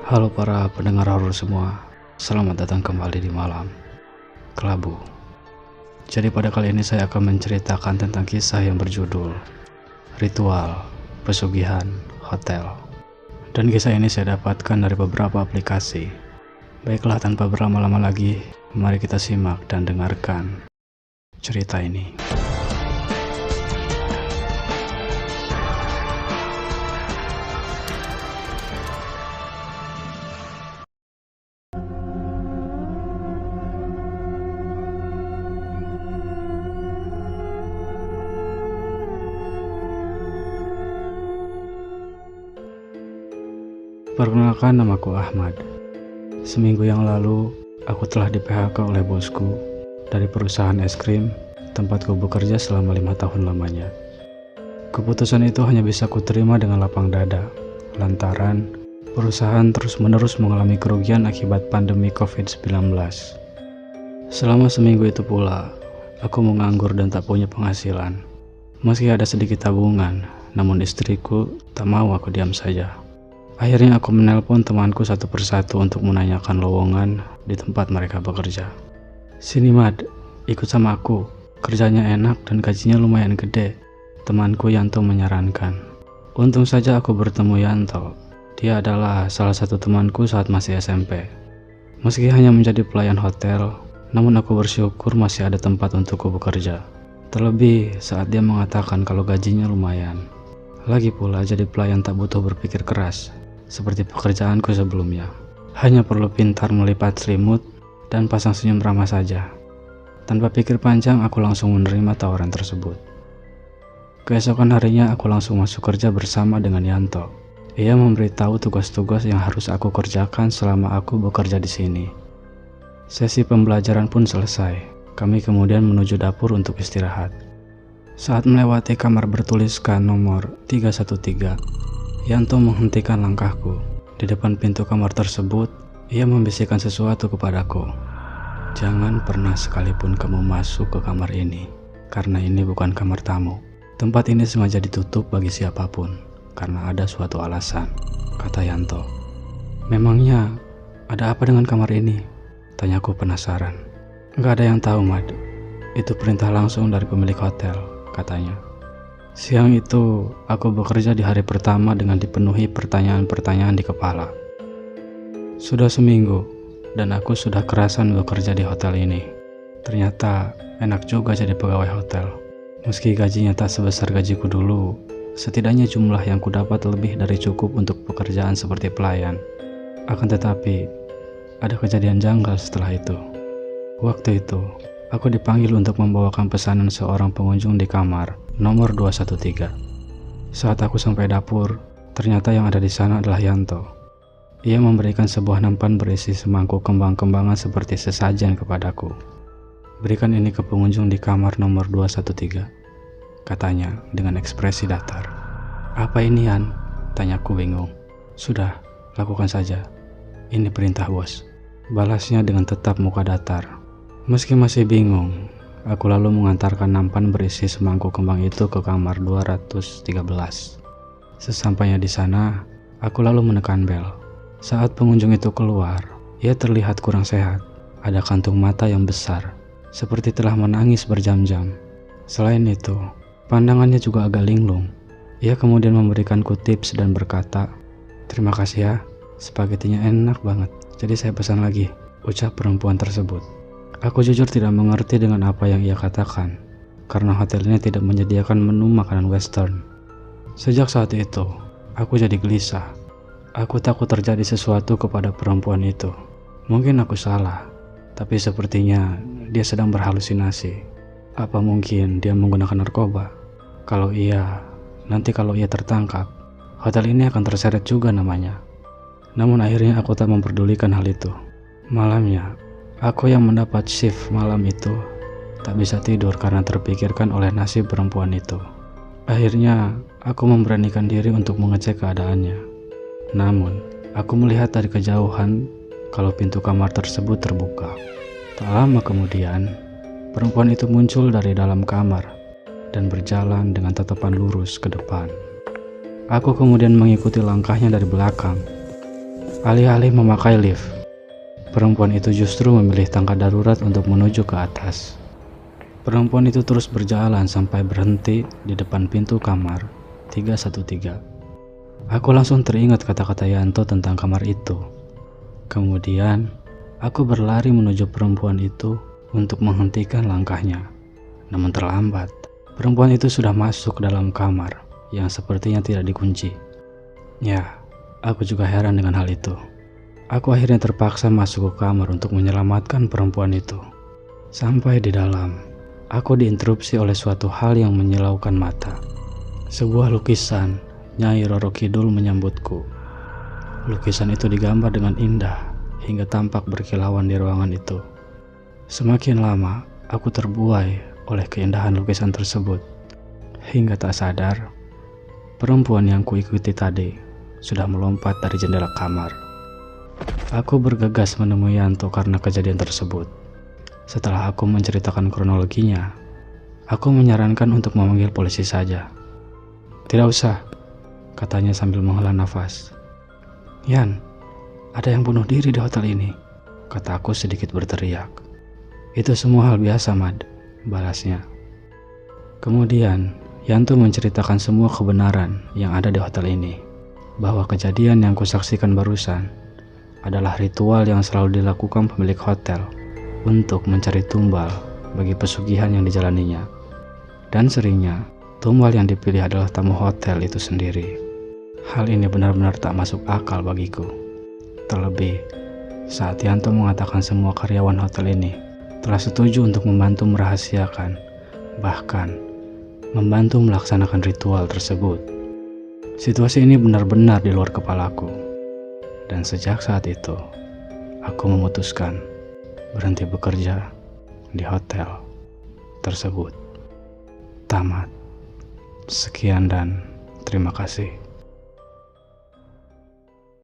Halo para pendengar horor semua, selamat datang kembali di Malam Kelabu. Jadi pada kali ini saya akan menceritakan tentang kisah yang berjudul Ritual Pesugihan Hotel. Dan kisah ini saya dapatkan dari beberapa aplikasi. Baiklah, tanpa berlama-lama lagi, mari kita simak dan dengarkan cerita ini. Perkenalkan, namaku Ahmad. Seminggu yang lalu, aku telah di-PHK oleh bosku dari perusahaan es krim tempatku bekerja selama 5 tahun lamanya. Keputusan itu hanya bisa kuterima dengan lapang dada, lantaran perusahaan terus-menerus mengalami kerugian akibat pandemi COVID-19. Selama seminggu itu pula, aku menganggur dan tak punya penghasilan. Meski ada sedikit tabungan, namun istriku tak mau aku diam saja. Akhirnya aku menelpon temanku satu persatu untuk menanyakan lowongan di tempat mereka bekerja. "Sini Mad, ikut sama aku. Kerjanya enak dan gajinya lumayan gede," temanku Yanto menyarankan. Untung saja aku bertemu Yanto. Dia adalah salah satu temanku saat masih SMP. Meski hanya menjadi pelayan hotel, namun aku bersyukur masih ada tempat untukku bekerja. Terlebih saat dia mengatakan kalau gajinya lumayan. Lagi pula jadi pelayan tak butuh berpikir keras, seperti pekerjaanku sebelumnya. Hanya perlu pintar melipat selimut dan pasang senyum ramah saja. Tanpa pikir panjang, aku langsung menerima tawaran tersebut. Keesokan harinya aku langsung masuk kerja bersama dengan Yanto. Ia memberitahu tugas-tugas yang harus aku kerjakan selama aku bekerja di sini. Sesi pembelajaran pun selesai. Kami kemudian menuju dapur untuk istirahat. Saat melewati kamar bertuliskan nomor 313, Yanto menghentikan langkahku. Di depan pintu kamar tersebut, ia membisikkan sesuatu kepadaku. "Jangan pernah sekalipun kamu masuk ke kamar ini, karena ini bukan kamar tamu. Tempat ini sengaja ditutup bagi siapapun, karena ada suatu alasan," kata Yanto. "Memangnya ada apa dengan kamar ini?" tanyaku penasaran. "Nggak ada yang tahu, Mad. Itu perintah langsung dari pemilik hotel," katanya. Siang itu, aku bekerja di hari pertama dengan dipenuhi pertanyaan-pertanyaan di kepala. Sudah seminggu, dan aku sudah kerasan bekerja di hotel ini. Ternyata enak juga jadi pegawai hotel. Meski gajinya tak sebesar gajiku dulu, setidaknya jumlah yang kudapat lebih dari cukup untuk pekerjaan seperti pelayan. Akan tetapi, ada kejadian janggal setelah itu. Waktu itu, aku dipanggil untuk membawakan pesanan seorang pengunjung di kamar nomor 213. Saat aku sampai dapur, ternyata yang ada di sana adalah Yanto. Ia memberikan sebuah nampan berisi semangkuk kembang-kembangan seperti sesajen kepadaku. "Berikan ini ke pengunjung di kamar nomor 213, katanya dengan ekspresi datar. "Apa ini, Yan?" tanyaku bingung. "Sudah, lakukan saja. Ini perintah bos," balasnya dengan tetap muka datar. Meski masih bingung, aku lalu mengantarkan nampan berisi semangkuk kembang itu ke kamar 213. Sesampainya di sana, aku lalu menekan bel. Saat pengunjung itu keluar, ia terlihat kurang sehat. Ada kantung mata yang besar, seperti telah menangis berjam-jam. Selain itu, pandangannya juga agak linglung. Ia kemudian memberikanku tips dan berkata, "Terima kasih ya, spagetinya enak banget. Jadi saya pesan lagi," ucap perempuan tersebut. Aku jujur tidak mengerti dengan apa yang ia katakan, karena hotel ini tidak menyediakan menu makanan western. Sejak saat itu, aku jadi gelisah. Aku takut terjadi sesuatu kepada perempuan itu. Mungkin aku salah, tapi sepertinya dia sedang berhalusinasi. Apa mungkin dia menggunakan narkoba? Kalau iya, nanti kalau ia tertangkap, hotel ini akan terseret juga namanya. Namun akhirnya aku tak memperdulikan hal itu. Malamnya, aku yang mendapat shift malam itu tak bisa tidur karena terpikirkan oleh nasib perempuan itu. Akhirnya, aku memberanikan diri untuk mengecek keadaannya. Namun, aku melihat dari kejauhan kalau pintu kamar tersebut terbuka. Tak lama kemudian, perempuan itu muncul dari dalam kamar dan berjalan dengan tatapan lurus ke depan. Aku kemudian mengikuti langkahnya dari belakang. Alih-alih memakai lift, perempuan itu justru memilih tangga darurat untuk menuju ke atas. Perempuan itu terus berjalan sampai berhenti di depan pintu kamar 313. Aku langsung teringat kata-kata Yanto tentang kamar itu. Kemudian, aku berlari menuju perempuan itu untuk menghentikan langkahnya. Namun terlambat, perempuan itu sudah masuk dalam kamar yang sepertinya tidak dikunci. Ya, aku juga heran dengan hal itu. Aku akhirnya terpaksa masuk ke kamar untuk menyelamatkan perempuan itu. Sampai di dalam, aku diinterupsi oleh suatu hal yang menyilaukan mata. Sebuah lukisan Nyai Roro Kidul menyambutku. Lukisan itu digambar dengan indah hingga tampak berkilauan di ruangan itu. Semakin lama, aku terbuai oleh keindahan lukisan tersebut. Hingga tak sadar, perempuan yang kuikuti tadi sudah melompat dari jendela kamar. Aku bergegas menemui Yanto karena kejadian tersebut. Setelah aku menceritakan kronologinya, aku menyarankan untuk memanggil polisi saja. "Tidak usah," katanya sambil menghela nafas. "Yan, ada yang bunuh diri di hotel ini," kataku sedikit berteriak. "Itu semua hal biasa, Mad," balasnya. Kemudian, Yanto menceritakan semua kebenaran yang ada di hotel ini, bahwa kejadian yang kusaksikan barusan adalah ritual yang selalu dilakukan pemilik hotel untuk mencari tumbal bagi pesugihan yang dijalaninya. Dan seringnya, tumbal yang dipilih adalah tamu hotel itu sendiri. Hal ini benar-benar tak masuk akal bagiku. Terlebih, saat Yanto mengatakan semua karyawan hotel ini telah setuju untuk membantu merahasiakan, bahkan membantu melaksanakan ritual tersebut. Situasi ini benar-benar di luar kepalaku. Dan sejak saat itu, aku memutuskan berhenti bekerja di hotel tersebut. Tamat. Sekian dan terima kasih.